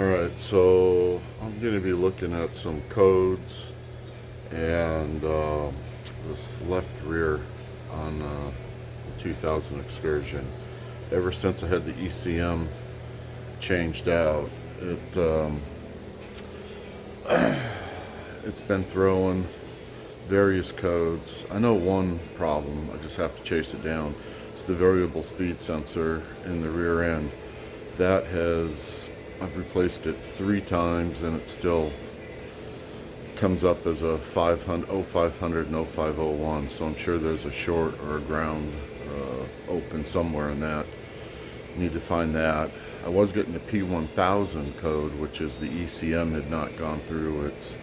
Alright, so I'm going to be looking at some codes and this left rear on the 2000 Excursion. Ever since I had the ECM changed out, it's been throwing various codes. I know one problem, I just have to chase it down. It's the variable speed sensor in the rear end. I've replaced it 3 times and it still comes up as a 0500 and 0501, so I'm sure there's a short or a ground open somewhere in that. Need to find that. I was getting the P1000 code, which is the ECM had not gone through its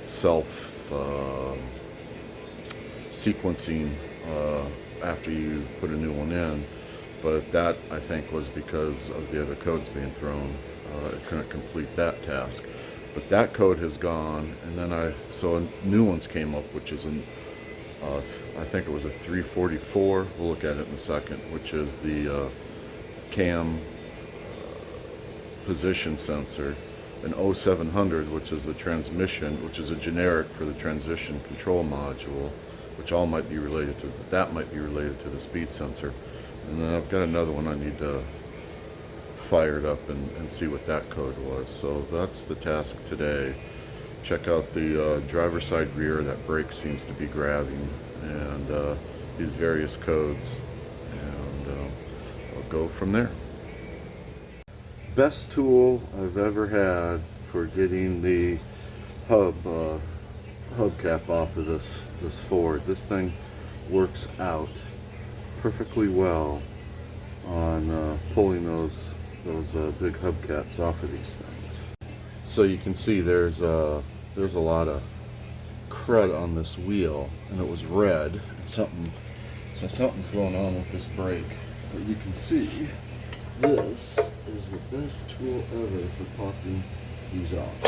self sequencing after you put a new one in, but that I think was because of the other codes being thrown. It couldn't complete that task, but that code has gone, and then so new ones came up, which is I think it was a 344. We'll look at it in a second, which is the cam position sensor, an 0700, which is the transmission, which is a generic for the transition control module, which all might be related to that might be related to the speed sensor. And then I've got another one I need to fire it up and see what that code was. So that's the task today. Check out the driver's side rear. That brake seems to be grabbing, and these various codes, and I'll go from there. Best tool I've ever had for getting the hubcap off of this Ford. This thing works out perfectly well on pulling those big hubcaps off of these things. So you can see there's a lot of crud on this wheel, and it was red. Something's going on with this brake. But you can see this is the best tool ever for popping these off,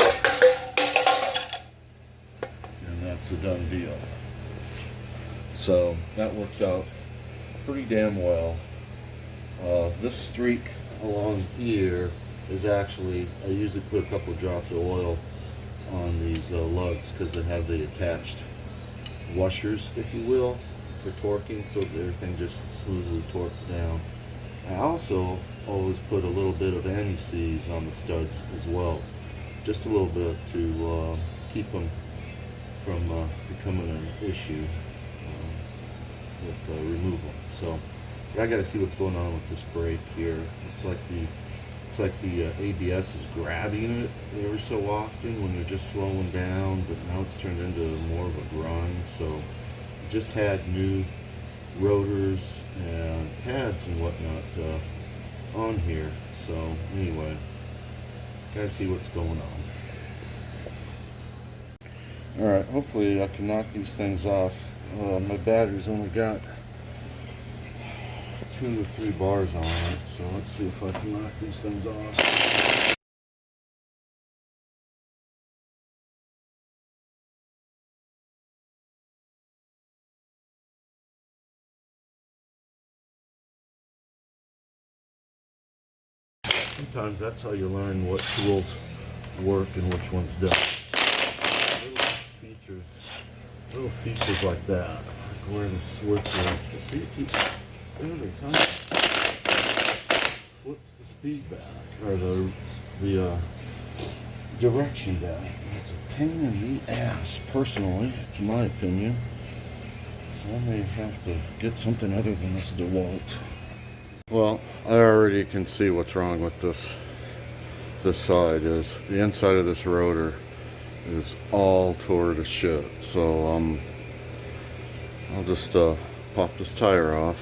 and that's a done deal. So that works out pretty damn well. This streak along here is actually, I usually put a couple of drops of oil on these lugs because they have the attached washers, if you will, for torquing, so that everything just smoothly torques down. I also always put a little bit of anti-seize on the studs as well, just a little bit to keep them from becoming an issue with removal. So I got to see what's going on with this brake here. It's like the ABS is grabbing it every so often when you're just slowing down, but now it's turned into more of a grind. So I just had new rotors and pads and whatnot on here. So anyway, gotta see what's going on. Alright, hopefully I can knock these things off. My battery's only got 2 to 3 bars on it, so let's see if I can knock these things off. Sometimes that's how you learn what tools work and which ones don't. Little features like that, like where the switch is. See, it keeps every time flips the speed back, or the direction back. It's a pain in the ass, personally, to my opinion. So I may have to get something other than this DeWalt. Well, I already can see what's wrong with this side. Is the inside of this rotor is all tore to shit. So I'll just pop this tire off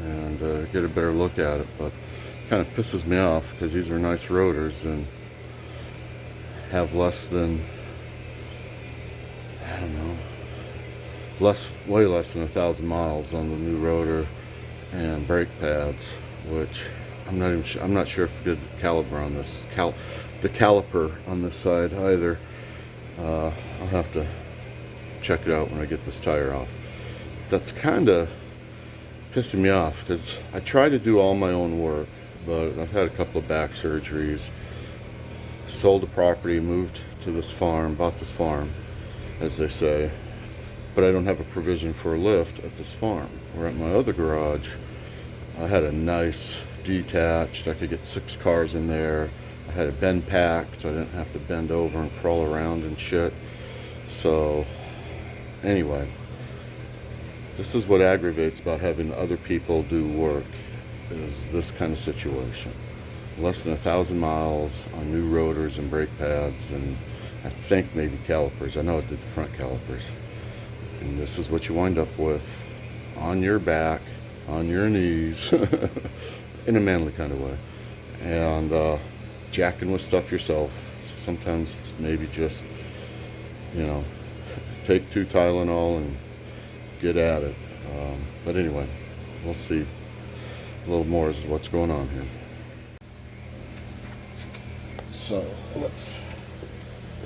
and get a better look at it. But it kind of pisses me off because these are nice rotors and have less than, I don't know, way less than 1,000 miles on the new rotor and brake pads, which I'm not sure if I did the caliper on this the caliper on this side either. I'll have to check it out when I get this tire off. That's kind of pissing me off because I try to do all my own work, but I've had a couple of back surgeries. Sold the property, moved to this farm, bought this farm, as they say, but I don't have a provision for a lift at this farm. Where at my other garage, I had a nice detached, I could get 6 cars in there. I had a bend pack, so I didn't have to bend over and crawl around and shit. So, anyway, this is what aggravates about having other people do work, is this kind of situation. Less than 1,000 miles on new rotors and brake pads, and I think maybe calipers. I know it did the front calipers. And this is what you wind up with on your back, on your knees, in a manly kind of way. And jacking with stuff yourself. So sometimes it's maybe just, you know, take 2 Tylenol and get at it. But anyway, we'll see a little more as to what's going on here. So let's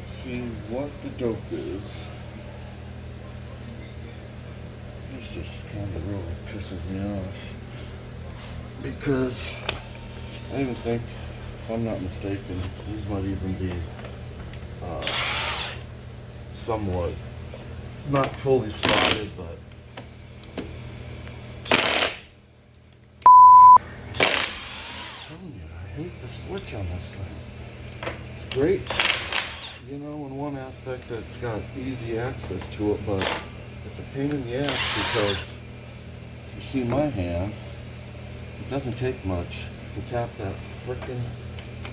see what the dope is. This just kind of really pisses me off, because I even think, if I'm not mistaken, these might even be somewhat, not fully slotted, but I'm telling you, I hate the switch on this thing. It's great, you know, in one aspect it's got easy access to it, but it's a pain in the ass, because if you see my hand, it doesn't take much to tap that frickin'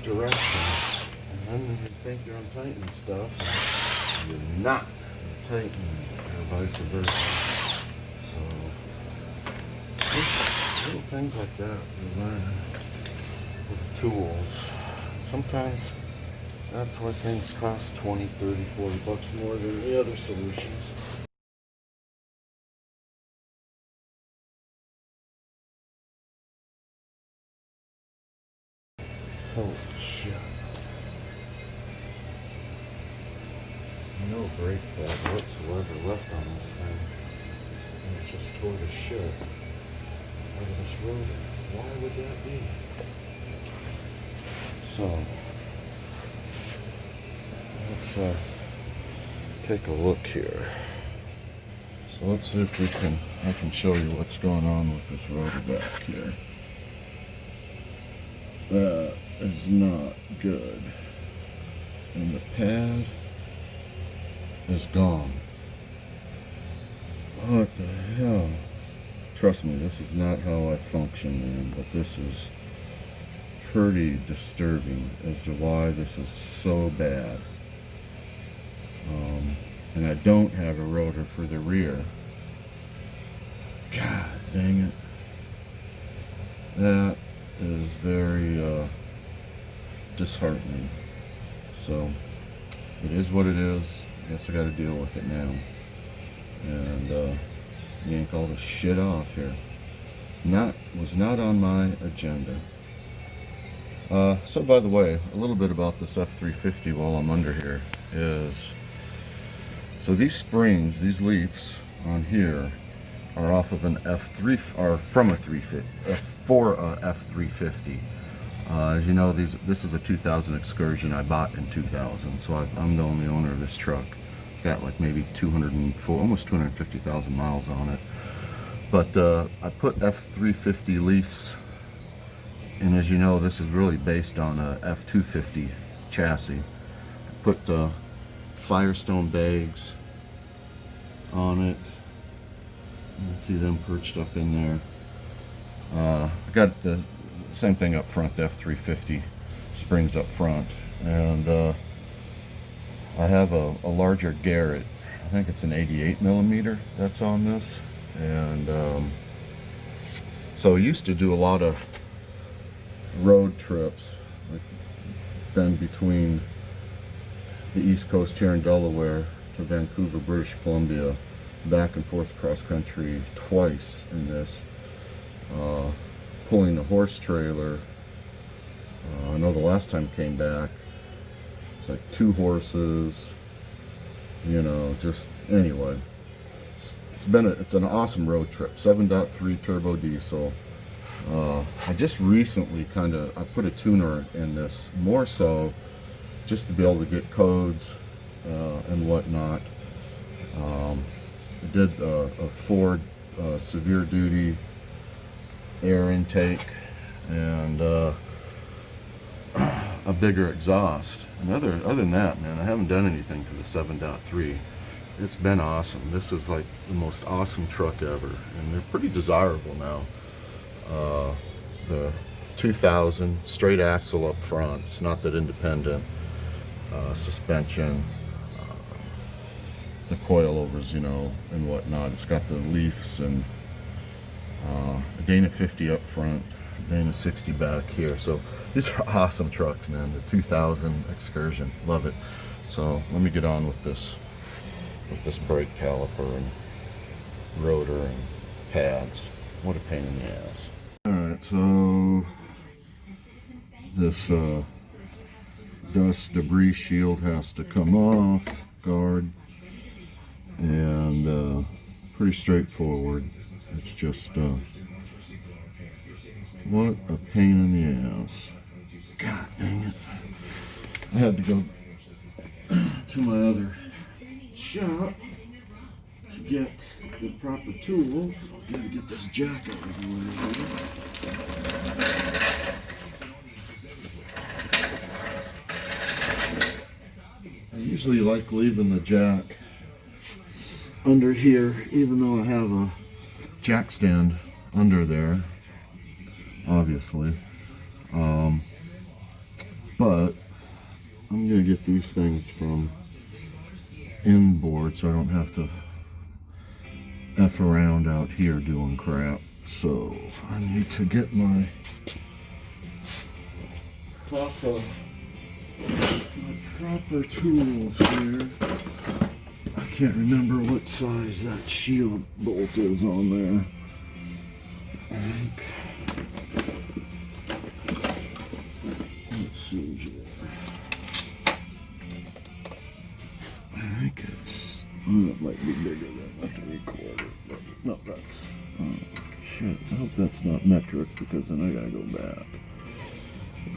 direction, and then you think you're untightening stuff, and you're not tightening, or vice versa. So, little things like that you learn with tools. Sometimes that's why things cost 20, 30, 40 bucks more than the other solutions. Holy shit. No brake pad whatsoever left on this thing. And it's just tore the shit out of this rotor. Why would that be? So, let's take a look here. So let's see if I can show you what's going on with this rotor back here. That is not good. And the pad is gone. What the hell? Trust me, this is not how I function, man, but this is pretty disturbing as to why this is so bad. And I don't have a rotor for the rear. God dang it. That is very disheartening. So it is what it is. I guess I got to deal with it now and yank all the shit off here. Was not on my agenda. So by the way, a little bit about this F350 while I'm under here is, so these springs, these leaves on here are off of an F3, or from a 350, for a F350. As you know, this is a 2000 Excursion I bought in 2000, so I'm the only owner of this truck. I've got like maybe 204, almost 250,000 miles on it. But I put F350 leafs, and as you know, this is really based on a F250 chassis. I put Firestone bags on it. You can see them perched up in there. I got the same thing up front, the F350 springs up front, and I have a larger Garrett. I think it's an 88 millimeter that's on this, and so I used to do a lot of road trips, like been between the East Coast here in Delaware to Vancouver, British Columbia, back and forth cross country twice in this, pulling the horse trailer. I know the last time I came back, it's like 2 horses, you know, just anyway. It's an awesome road trip. 7.3 turbo diesel, I just recently I put a tuner in this, more so just to be able to get codes and whatnot. I did a Ford severe duty air intake and a bigger exhaust. And other than that, man, I haven't done anything to the 7.3. It's been awesome. This is like the most awesome truck ever, and they're pretty desirable now. The 2000 straight axle up front. It's not that independent. Suspension, the coilovers, you know, and whatnot. It's got the leafs and a Dana 50 up front, Dana 60 back here. So these are awesome trucks, man. The 2000 Excursion, love it. So let me get on with this brake caliper and rotor and pads. What a pain in the ass. All right, so this dust debris shield has to come off, guard, and pretty straightforward. It's just what a pain in the ass. God dang it. I had to go to my other shop to get the proper tools. Gotta get this jack out of the way. I usually like leaving the jack under here, even though I have a jack stand under there, obviously. But I'm gonna get these things from inboard so I don't have to F around out here doing crap. So I need to get my proper tools here. I can't remember what size that shield bolt is on there. Let's see here. I think it's, it might be bigger than a 3/4, but no, that's, shit, I hope that's not metric, because then I gotta go back.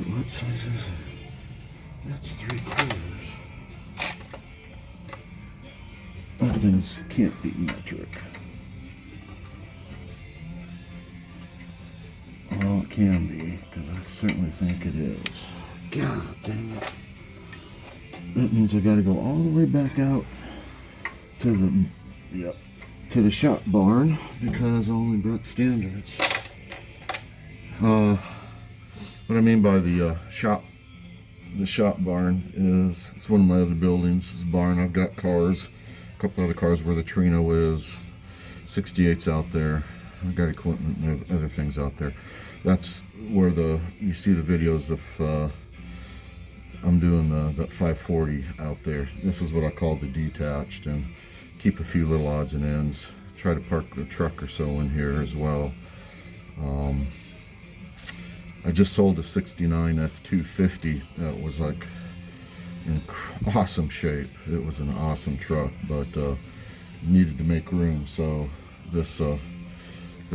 What size is it? That's 3/4. That thing can't be metric. Well, it can be, because I certainly think it is. God dang it. That means I gotta go all the way back out to the shop barn, because only brought standards. What I mean by the shop barn is, it's one of my other buildings. This barn, I've got cars, a couple other cars where the Trino is, 68's out there. I've got equipment and other things out there. That's where you see the videos of I'm doing the 540 out there. This is what I call the detached, and keep a few little odds and ends. Try to park a truck or so in here as well. I just sold a 69 F250 that was like in awesome shape. It was an awesome truck, but needed to make room. So this the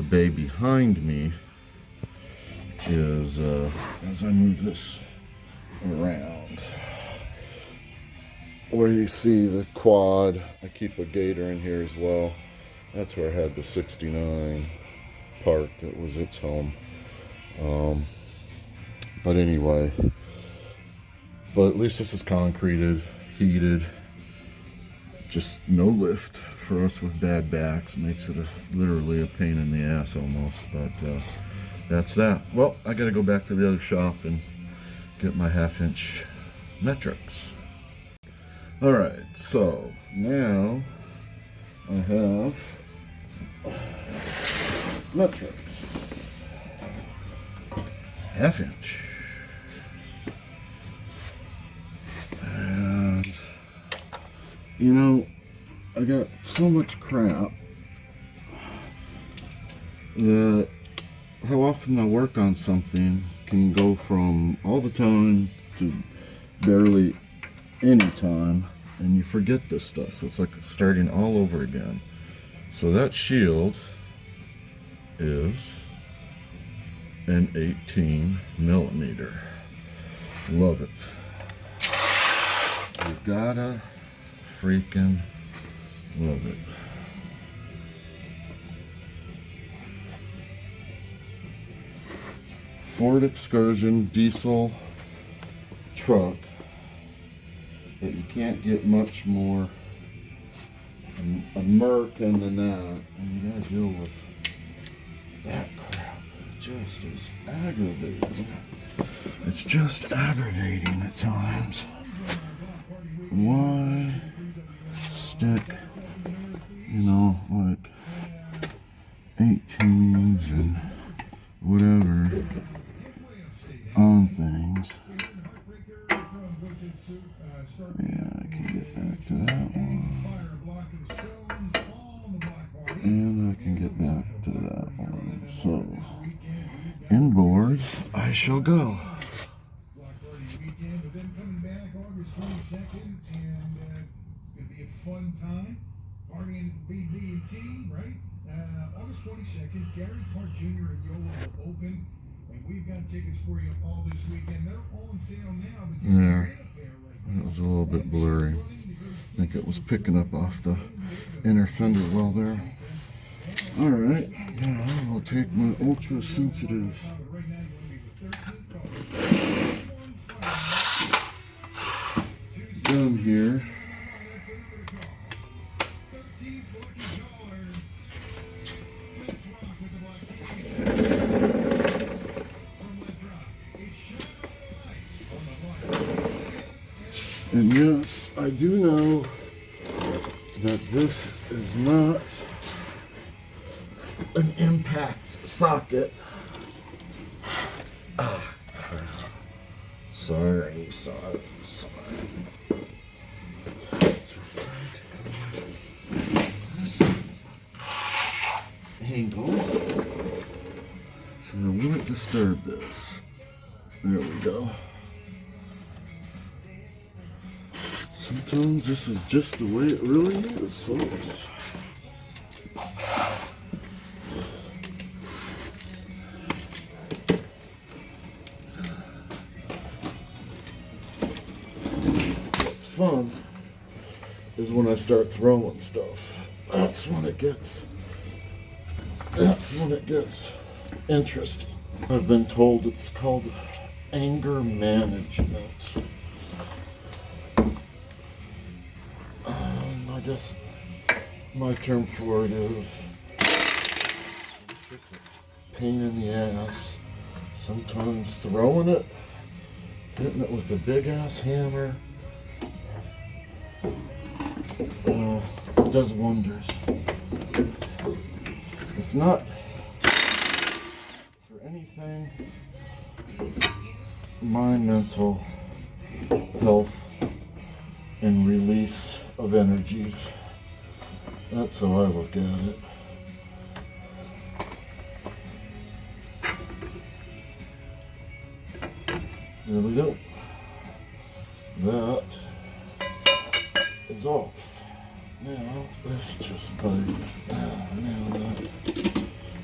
bay behind me is as I move this around, where you see the quad, I keep a gator in here as well. That's where I had the 69 parked. That was its home. But anyway, but at least this is concreted, heated. Just no lift for us with bad backs. Makes it literally a pain in the ass almost. But that's that. Well, I gotta go back to the other shop and get my 1/2-inch metrics. Alright, so now I have metrics. 1/2-inch. And you know, I got so much crap that how often I work on something can go from all the time to barely any time, and you forget this stuff. So it's like starting all over again. So that shield is an 18 millimeter. Love it. You gotta freaking love it. Ford Excursion diesel truck that you can't get much more American than that, and you gotta deal with that crap. It just is aggravating. It's just aggravating at times. Why stick, like 18s and whatever on things? Yeah, I can get back to that one. And I can get back to that one. So, inboard I shall go. Fun time, partying at the BB&T, right? August 22nd, Gary Clark Jr. and Yola will open, and we've got tickets for you all this weekend. They're on sale now. But yeah, it was a little bit blurry. I think it was picking up off the inner fender well there. All right, now I'll take my ultra sensitive gun here. And yes, I do know that this is not an impact socket. Sorry. Angle. So I wouldn't disturb this. There we go. Sometimes this is just the way it really is, folks. What's fun is when I start throwing stuff. That's when it gets interesting. I've been told it's called anger management. I guess my term for it is it's a pain in the ass. Sometimes throwing it, hitting it with a big ass hammer, does wonders. If not for anything, my mental health and release of energies. That's how I look at it. There we go. That is off. Now this just bites. Now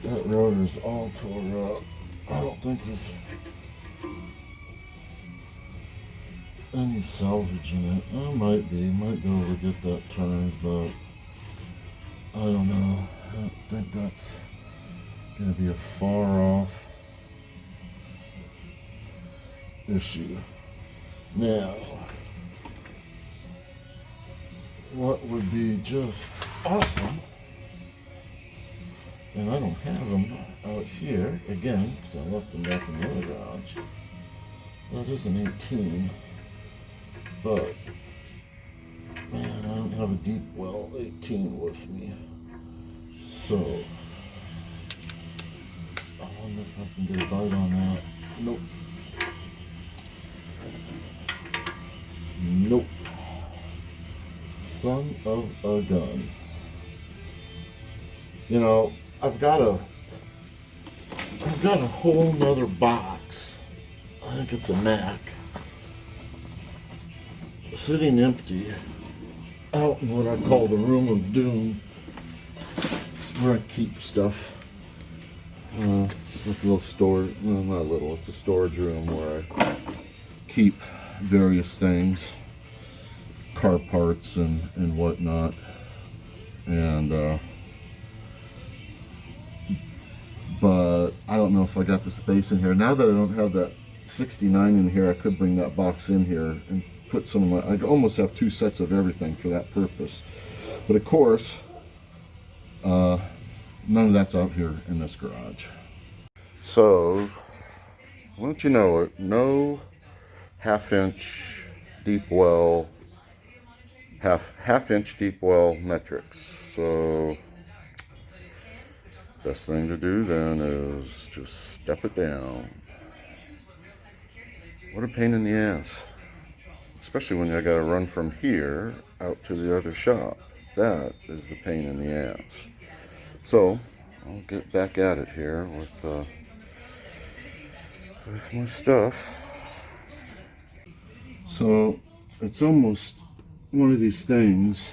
that rotor's all tore up. I don't think there's any salvaging it. I might be able to get that turned, but I don't know. I don't think that's gonna be a far off issue. Now, what would be just awesome, and I don't have them out here again because I left them back in the other garage. That is an 18. But, man, I don't have a deep well 18 with me. So, I wonder if I can get a bite on that. Nope. Son of a gun. You know, I've got a whole nother box. I think it's a Mac. Sitting empty out in what I call the room of doom. It's where I keep stuff. So Like a little store, well, not little, it's a storage room where I keep various things, car parts and whatnot. And but I don't know if I got the space in here. Now that I don't have that 69 in here, I could bring that box in here and put some of my, I almost have 2 sets of everything for that purpose. But of course, none of that's out here in this garage. So, won't you know it, no half-inch deep well, half-inch deep well metrics. So, best thing to do then is just step it down. What a pain in the ass. Especially when I gotta run from here out to the other shop. That is the pain in the ass. So, I'll get back at it here with my stuff. So, it's almost one of these things.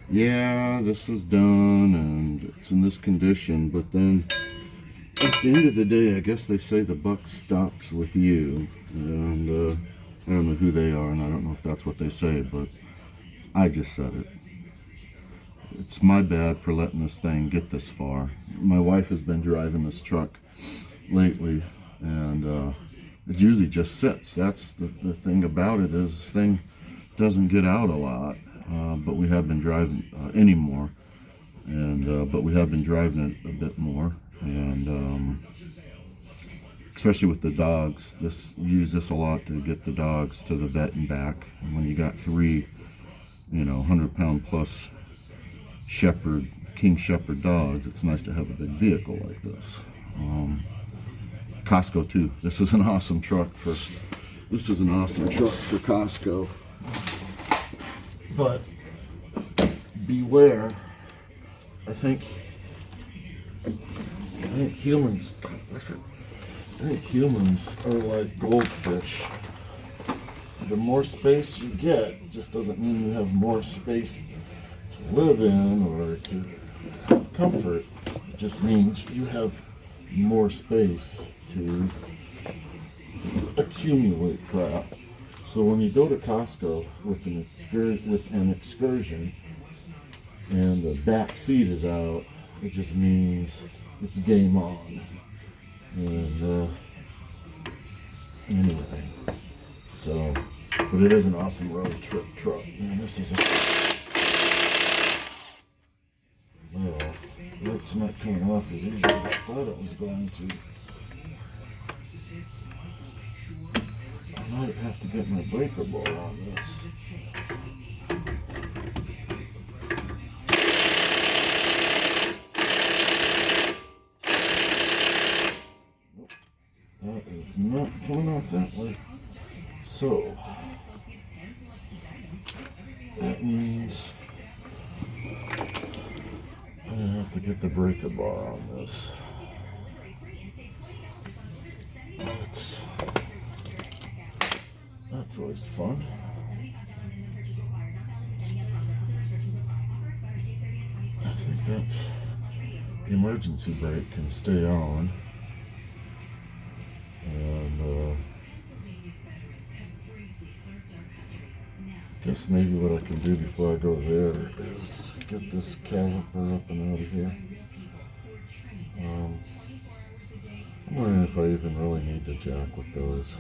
Yeah, this is done and it's in this condition, but then at the end of the day, I guess they say the buck stops with you. And I don't know who they are, and I don't know if that's what they say, but I just said it. It's my bad for letting this thing get this far. My wife has been driving this truck lately, and it usually just sits. That's the thing about it, is this thing doesn't get out a lot, but we have been driving anymore, and but we have been driving it a bit more, and especially with the dogs. We use this a lot to get the dogs to the vet and back. And when you got 3, 100-pound plus King Shepherd dogs, it's nice to have a big vehicle like this. Costco too. This is an awesome truck for Costco. But beware. I think humans are like goldfish. The more space you get just doesn't mean you have more space to live in or to have comfort. It just means you have more space to accumulate crap. So when you go to Costco with an excursion and the back seat is out, it just means it's game on. And anyway, so, but it is an awesome road trip truck. Man, this is it's not coming off as easy as I thought it was going to. I might have to get my breaker bar on this. That is not coming off that way. So, that means I'm going to have to get the breaker bar on this. That's always fun. I think that's the emergency brake can stay on. And guess maybe what I can do before I go there is get this caliper up and out of here. I'm wondering if I even really need to jack with those.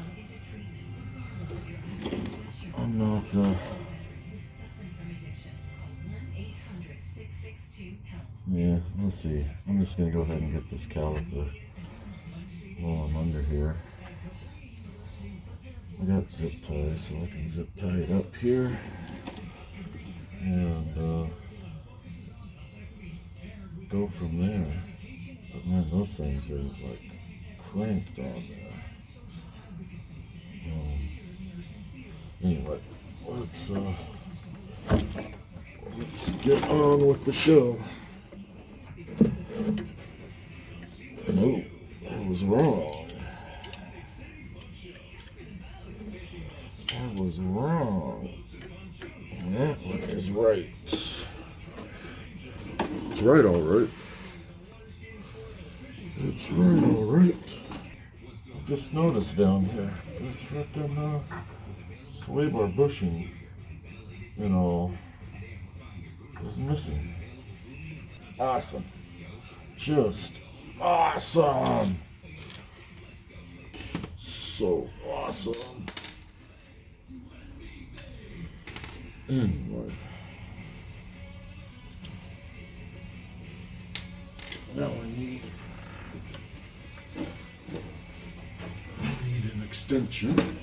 I'm not, yeah, we'll see. I'm just going to go ahead and get this caliper while I'm under here. I got zip ties, so I can zip tie it up here. And, go from there. But man, those things are like cranked on there. Anyway, let's get on with the show. No, I was wrong. I was wrong. That one is right. It's right, all right. It's right. Alright. I just noticed down here, this frickin' Swaybar bushing, is missing. Awesome. Just awesome. So awesome. Anyway. Now I need an extension.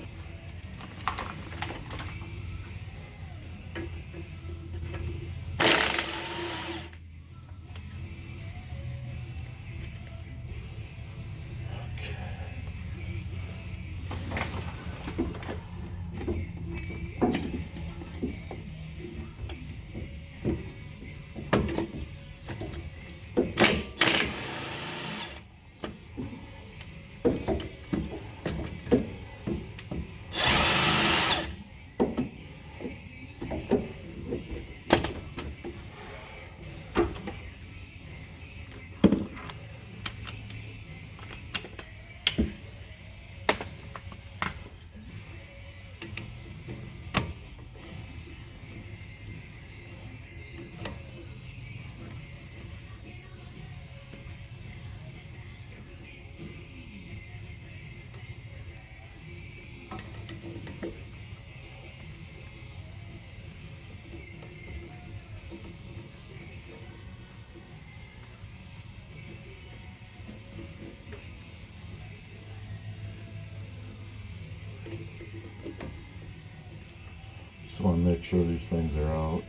Just want to make sure these things are out.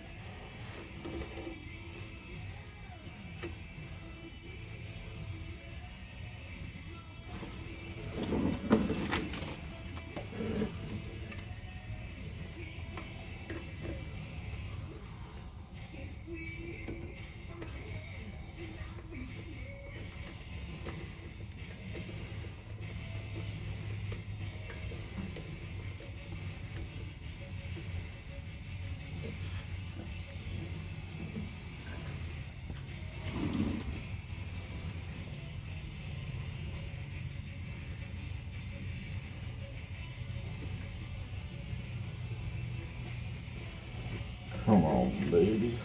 Come on, baby.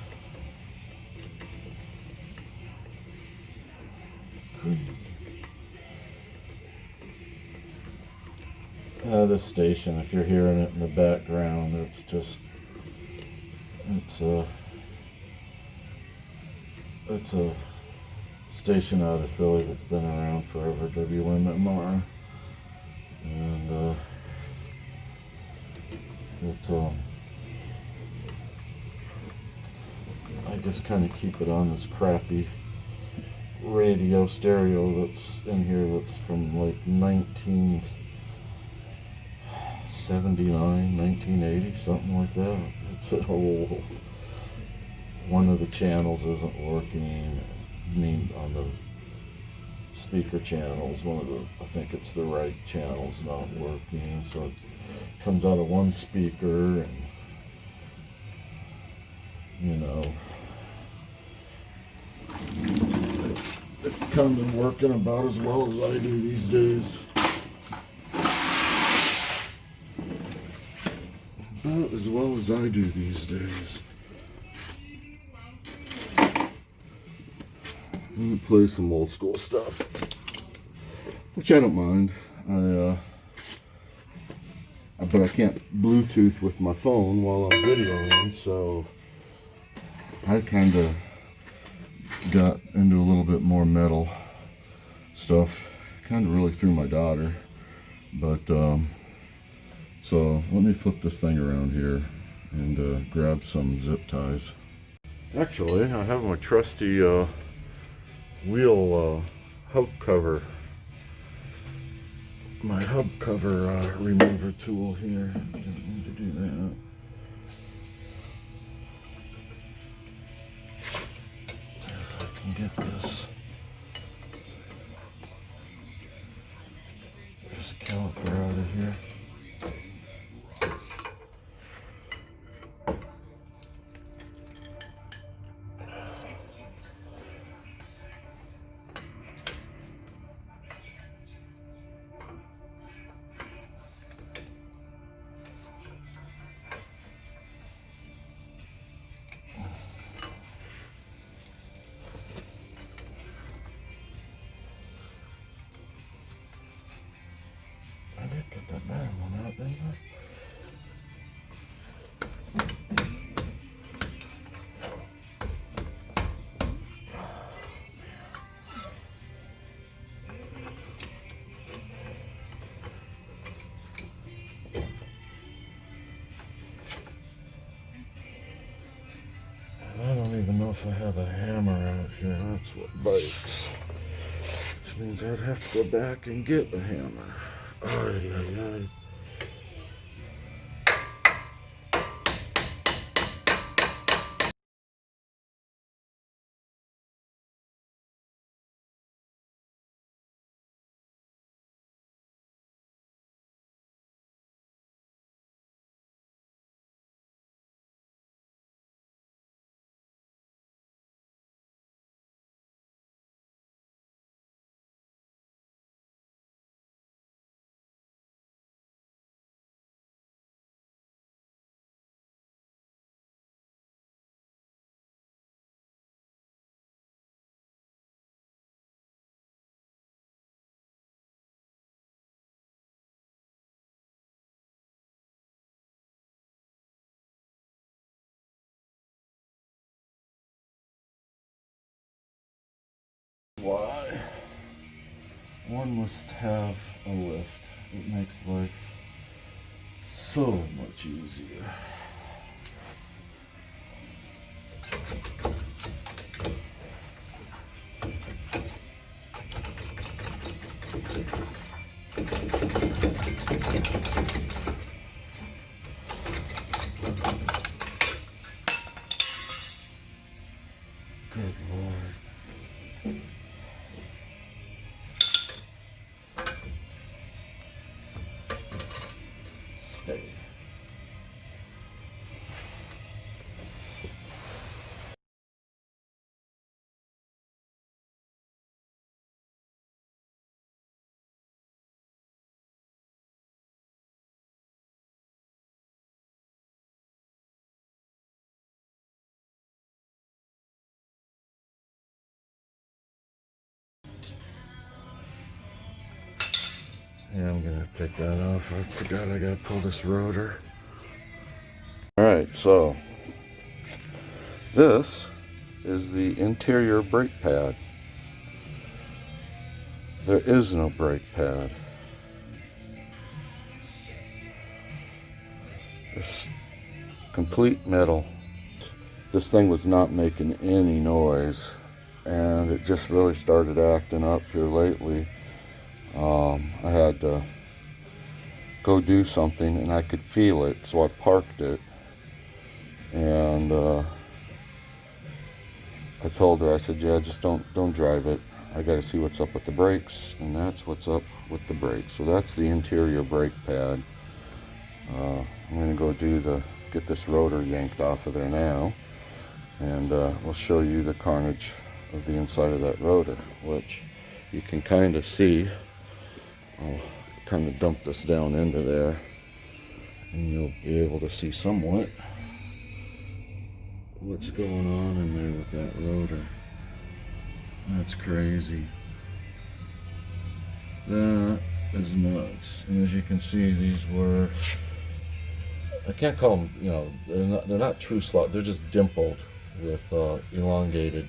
This station, if you're hearing it in the background, it's a station out of Philly that's been around forever, WMMR, and I just kind of keep it on this crappy radio stereo that's in here that's from like 1979, 1980, something like that. It's an old, one of the channels isn't working. I mean, on the speaker channels, I think it's the right channel's not working, so it comes out of one speaker, and it's kind of working about as well as I do these days. About as well as I do these days. I'm gonna play some old school stuff, which I don't mind. But I can't Bluetooth with my phone while I'm videoing, so I kind of got into a little bit more metal stuff. Kind of really threw my daughter, but so let me flip this thing around here and grab some zip ties. Actually, I have my trusty wheel hub cover, my hub cover remover tool here. Didn't need to do that. If I can get this caliper out of here. happen. I don't even know if I have a hammer out here. That's what bites. Which means I'd have to go back and get a hammer. Ay, ay, ay. Why? One must have a lift. It makes life so much easier. Good Lord. Stay. Yeah, I'm gonna take that off. I forgot I gotta pull this rotor. Alright, so this is the interior brake pad. There is no brake pad. It's complete metal. This thing was not making any noise, and it just really started acting up here lately. I had to go do something and I could feel it, so I parked it, and I told her, I said, yeah, just don't drive it. I got to see what's up with the brakes, and that's what's up with the brakes. So that's the interior brake pad. I'm gonna go get this rotor yanked off of there now, and we'll show you the carnage of the inside of that rotor, which you can kind of see. I'll kind of dump this down into there, and you'll be able to see somewhat what's going on in there with that rotor. That's crazy. That is nuts. And as you can see, these were, I can't call them, you know, they're not true slots. They're just dimpled with elongated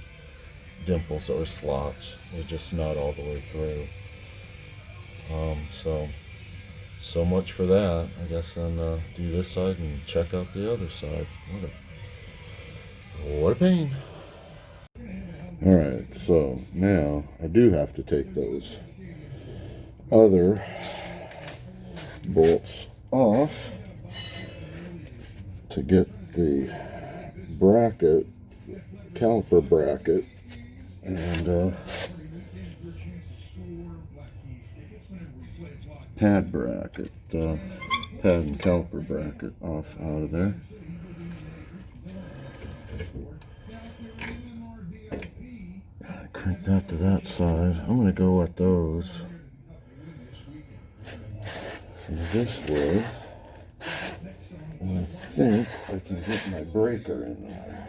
dimples or slots. They're just not all the way through. So much for that. I guess then do this side and check out the other side. What a pain. Alright, so now I do have to take those other bolts off to get the bracket, caliper bracket, and pad bracket, pad and caliper bracket off out of there. Crank that to that side. I'm going to go at those from this way, and I think I can get my breaker in there.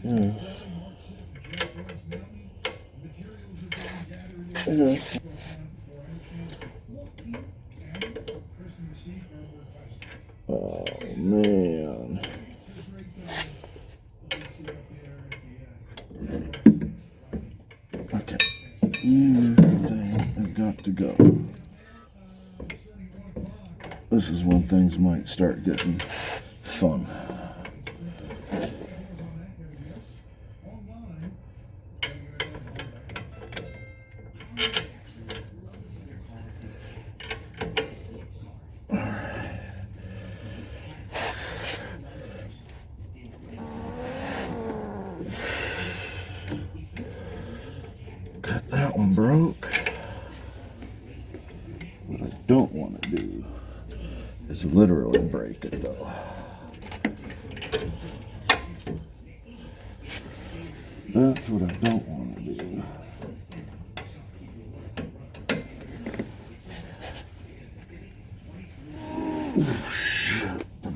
Yes. Yes. to go. This is when things might start getting fun. Got that one broke. What I don't want to do is literally break it though. That's what I don't want to do.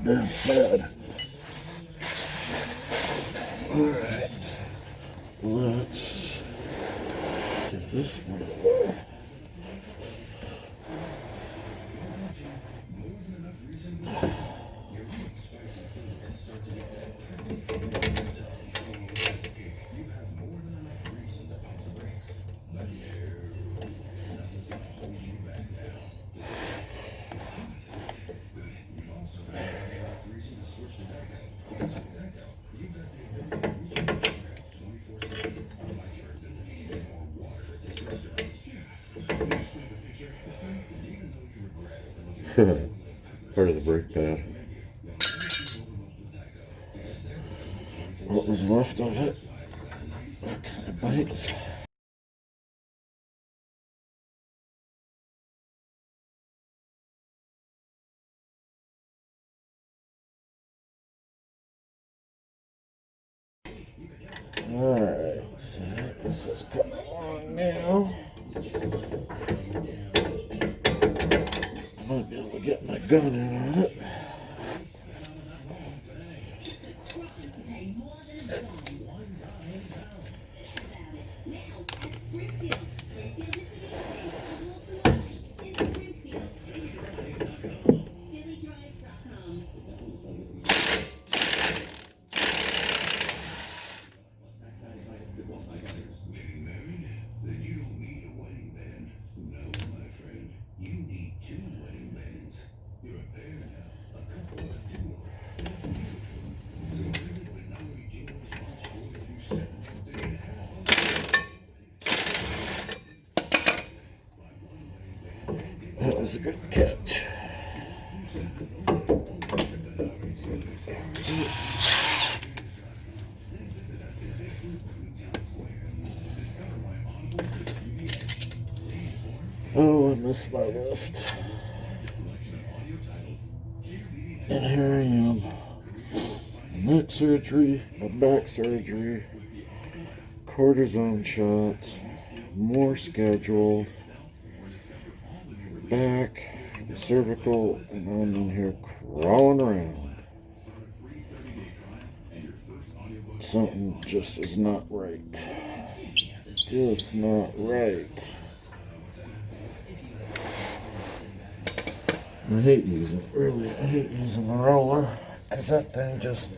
That's bad. Alright. Let's give this one away. Part of the brake pad. What was left of it? What kind of bites? Alright, so this is coming along now. I might be able to get my gun in on it. That was a good catch. Oh, I missed my lift. And here I am. Neck surgery, my back surgery, cortisone shots, more scheduled. Back, cervical, and I'm in here crawling around. Something just is not right. Just not right. I hate using the roller, because that thing just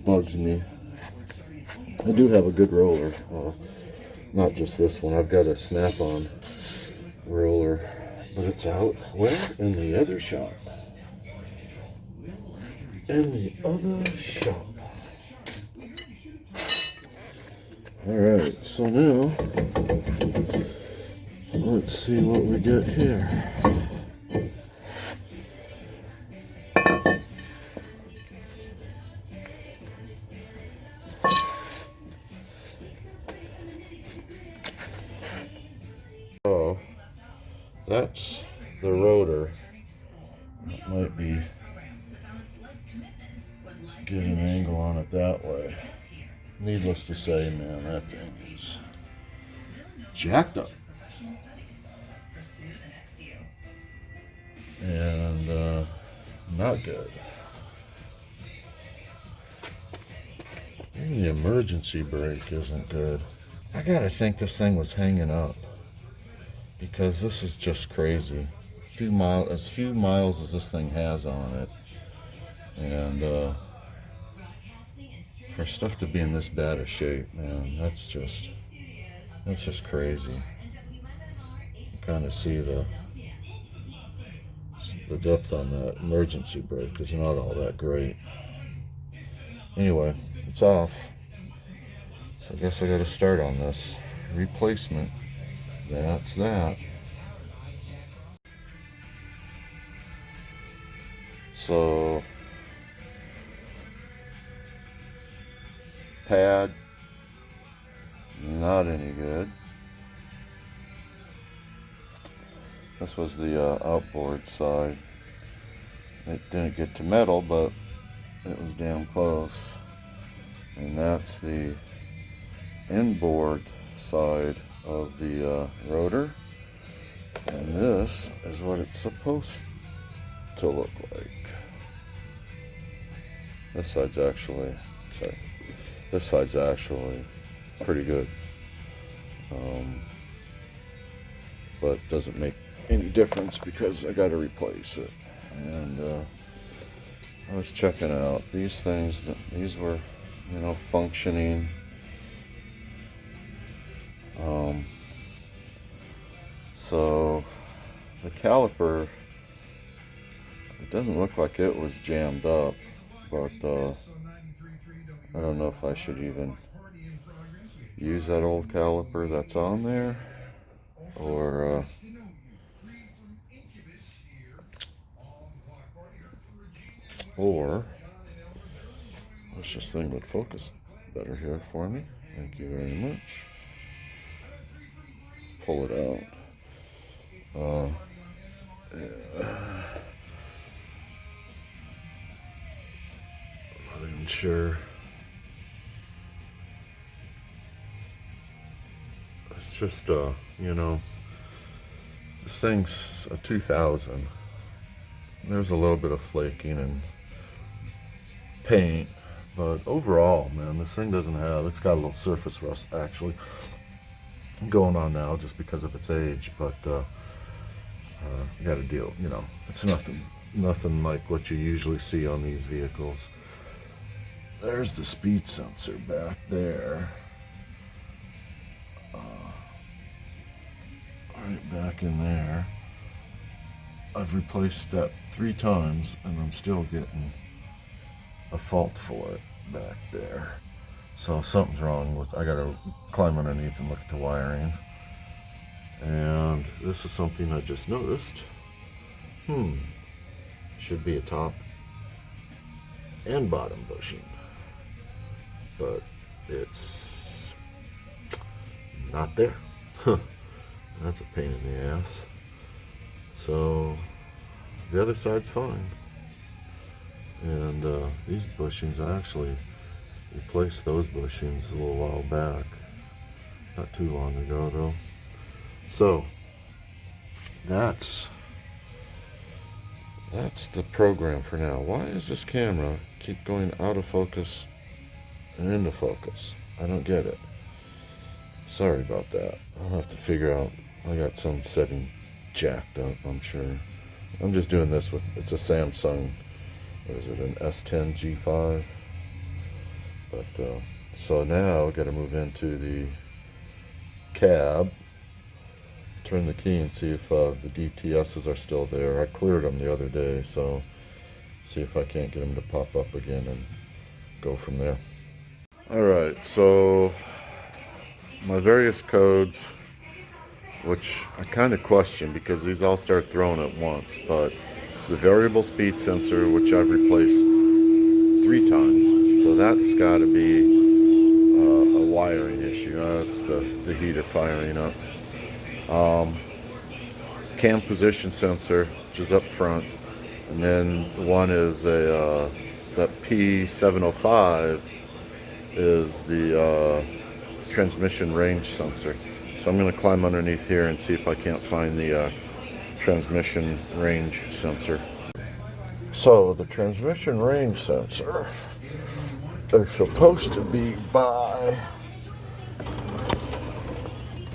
bugs me. I do have a good roller. Not just this one. I've got a snap-on roller, but it's out. Where? In the other shop. In the other shop. Alright, so now, let's see what we get here. Oh, that's the rotor. It might be get an angle on it that way. Needless to say, man, that thing is jacked up. And not good. Even the emergency brake isn't good. I gotta think this thing was hanging up, because this is just crazy. As few miles as this thing has on it, and for stuff to be in this bad a shape, man, that's just That's just crazy. Kind of see the depth on that emergency brake is not all that great. Anyway, it's off. So I guess I got to start on this replacement. That's that. So pad, not any good. This was the outboard side. It didn't get to metal, but it was damn close. And that's the inboard side of the rotor. And this is what it's supposed to look like. This side's actually pretty good. But doesn't make any difference because I got to replace it. And I was checking out these things. These were, functioning. So the caliper, it doesn't look like it was jammed up, but I don't know if I should even use that old caliper that's on there, or wish this thing would focus better here for me. Thank you very much. Pull it out. Not even sure. It's just, this thing's a 2000. There's a little bit of flaking and paint, but overall, man, this thing it's got a little surface rust actually going on now just because of its age, but you got to deal, it's nothing like what you usually see on these vehicles. There's the speed sensor back there, right back in there. I've replaced that 3 times and I'm still getting a fault for it back there. So something's wrong with, I gotta climb underneath and look at the wiring. And this is something I just noticed. Should be a top and bottom bushing, but it's not there. That's a pain in the ass. So the other side's fine. And these bushings, I actually replaced those bushings a little while back. Not too long ago though. So that's the program for now. Why does this camera keep going out of focus and into focus? I don't get it. Sorry about that. I'll have to figure out. I got some setting jacked up, I'm sure. I'm just doing this with, it's a Samsung, what is it, an S10 G5? But so now I got to move into the cab, turn the key and see if the DTSs are still there. I cleared them the other day, so see if I can't get them to pop up again and go from there. Alright, so my various codes, which I kind of question because these all start throwing at once, but it's the variable speed sensor, which I've replaced 3 times. So that's got to be a wiring issue. That's the heater firing up. Cam position sensor, which is up front, and then one is that P705 is the transmission range sensor. So I'm going to climb underneath here and see if I can't find the transmission range sensor. So the transmission range sensor, they're supposed to be by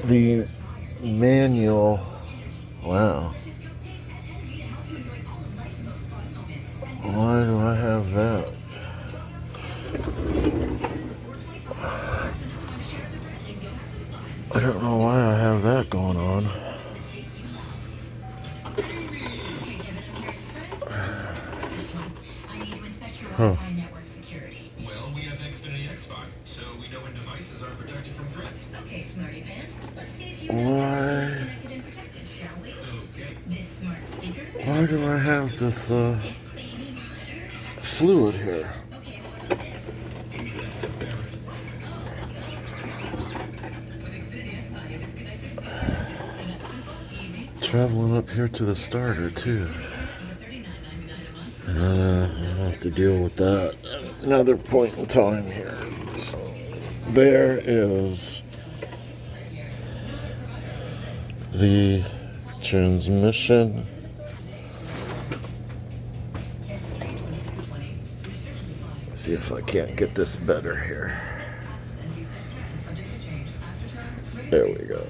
the manual. Wow. Why do I have that? I don't know why I have that going on. Huh. Well, we have Xfinity X5, so we know when devices are protected from threats. Okay, smarty pants. Let's see if you Why? know connected and protected, shall we? Okay. This smart speaker. Why do I have this fluid here? Okay, what is this? Maybe that's a parrot. With Xfinity X5, it's connected and protected. And that's simple, easy. Traveling up here to the starter too. $39.99 a month. And I'll have to deal with that at another point in time here. So there is the transmission. See if I can't get this better here. There we go.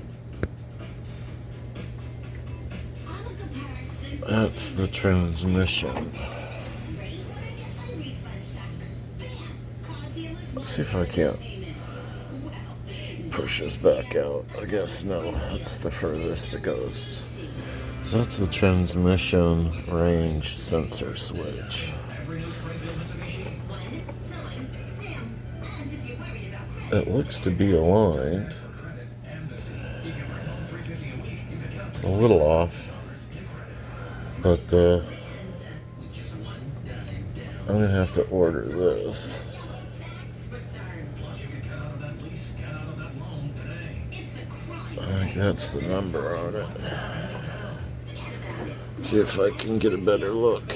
That's the transmission. Let's see if I can't push this back out. I guess no, that's the furthest it goes. So that's the transmission range sensor switch. It looks to be aligned. A little off, but I'm gonna have to order this. I think that's the number on it. See if I can get a better look.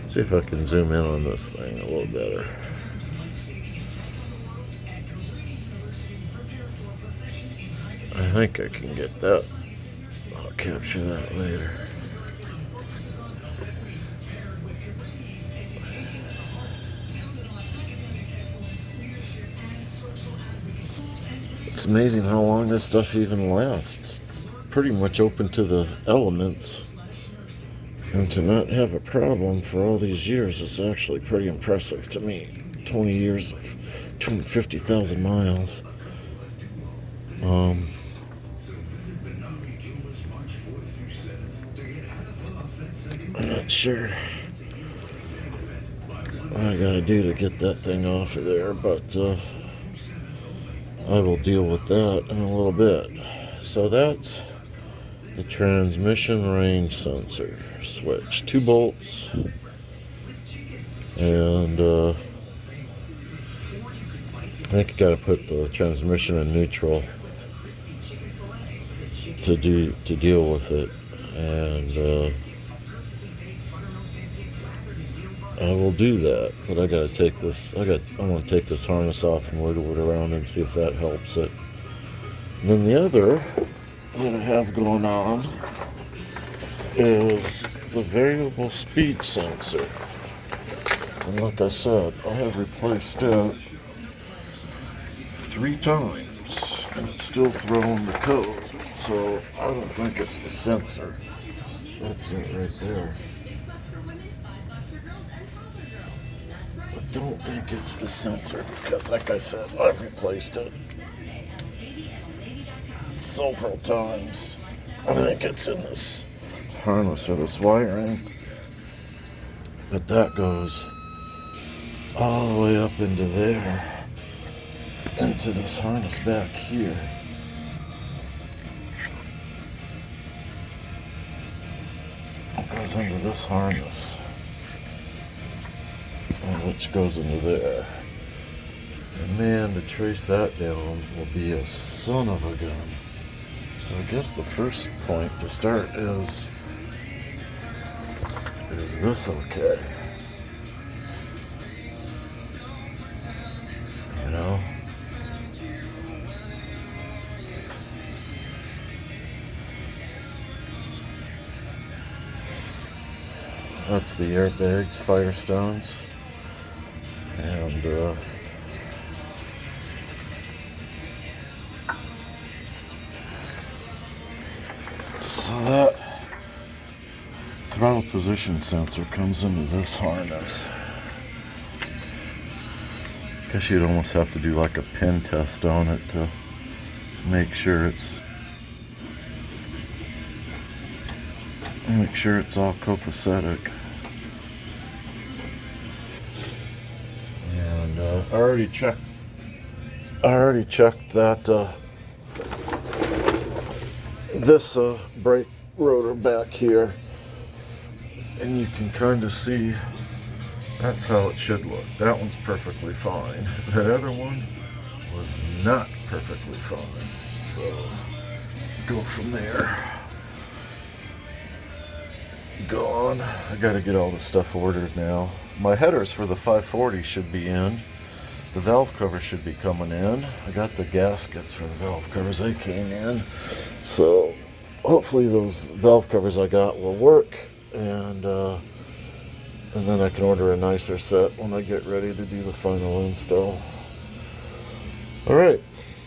See if I can zoom in on this thing a little better. I think I can get that. I'll capture that later. It's amazing how long this stuff even lasts. It's pretty much open to the elements. And to not have a problem for all these years is actually pretty impressive to me. 20 years of 250,000 miles. I'm not sure what I gotta do to get that thing off of there, but I will deal with that in a little bit. So that's the transmission range sensor switch. 2 bolts. And I think you gotta put the transmission in neutral to deal with it. And I will do that, but I gotta take this. I want to take this harness off and wiggle it around and see if that helps it. And then the other that I have going on is the variable speed sensor. And like I said, I have replaced it 3 times, and it's still throwing the code. So I don't think it's the sensor. That's it right there. I don't think it's the sensor because, like I said, I've replaced it several times. I think it's in this harness or this wiring. But that goes all the way up into there, into this harness back here. It goes into this harness, which goes into there. And man, to trace that down will be a son of a gun. So I guess the first point to start is this okay? You know? That's the airbags, Firestones. And so throttle position sensor comes into this harness. Guess you'd almost have to do like a pin test on it to make sure it's all copacetic. And I already checked that this brake rotor back here, and you can kind of see that's how it should look. That one's perfectly fine. That other one was not perfectly fine. So go from there. Go on. I gotta get all the stuff ordered now. My headers for the 540 should be in. The valve cover should be coming in. I got the gaskets for the valve covers. They came in. So hopefully those valve covers I got will work, and then I can order a nicer set when I get ready to do the final install. All right,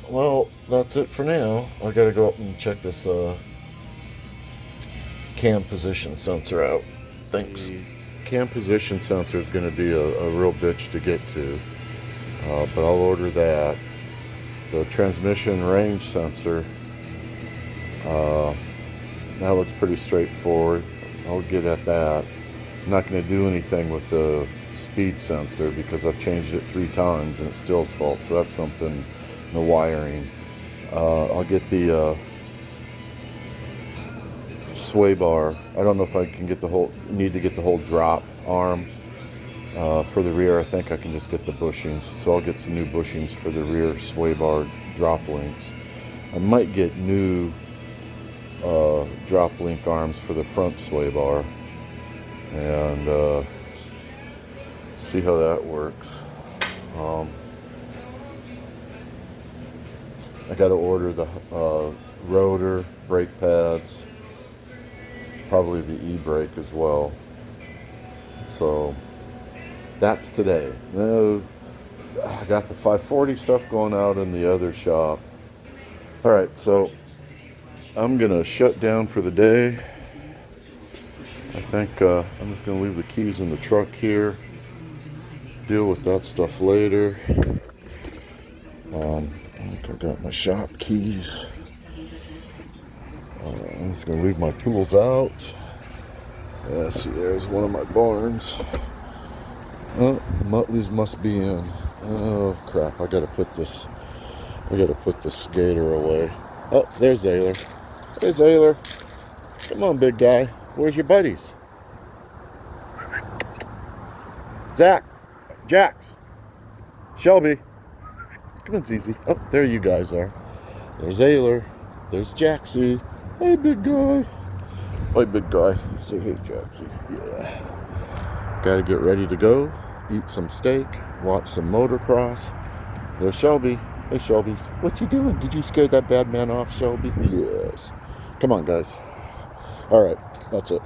well, that's it for now. I gotta go up and check this cam position sensor out. Thanks. The cam position sensor is going to be a real bitch to get to, but I'll order that. The transmission range sensor, that looks pretty straightforward. I'll get at that. I'm not going to do anything with the speed sensor because I've changed it 3 times and it still is false. So that's something, the wiring. I'll get the Swaybar. I don't know if I can get need to get the whole drop arm for the rear. I think I can just get the bushings. So I'll get some new bushings for the rear Swaybar drop links. I might get new drop link arms for the front Swaybar, and see how that works. I got to order the rotor, brake pads, probably the e-brake as well. So that's today. Now I got the 540 stuff going out in the other shop. All right, so I'm gonna shut down for the day. I think I'm just gonna leave the keys in the truck here, deal with that stuff later. I think I got my shop keys. I'm just gonna leave my tools out. Yeah, see, there's one of my barns. Oh, Muttley's must be in. Oh crap! I gotta put this skater away. Oh, there's Ayler. There's Ayler. Come on, big guy. Where's your buddies? Zach, Jax, Shelby. Come on, Zizi. Oh, there you guys are. There's Ayler. There's Jaxie. Hey, big guy. Hey, big guy. Say hey, Jaxie. Yeah. Gotta get ready to go. Eat some steak. Watch some motocross. There's Shelby. Hey, Shelby's. What you doing? Did you scare that bad man off, Shelby? Yes. Come on, guys. All right. That's it.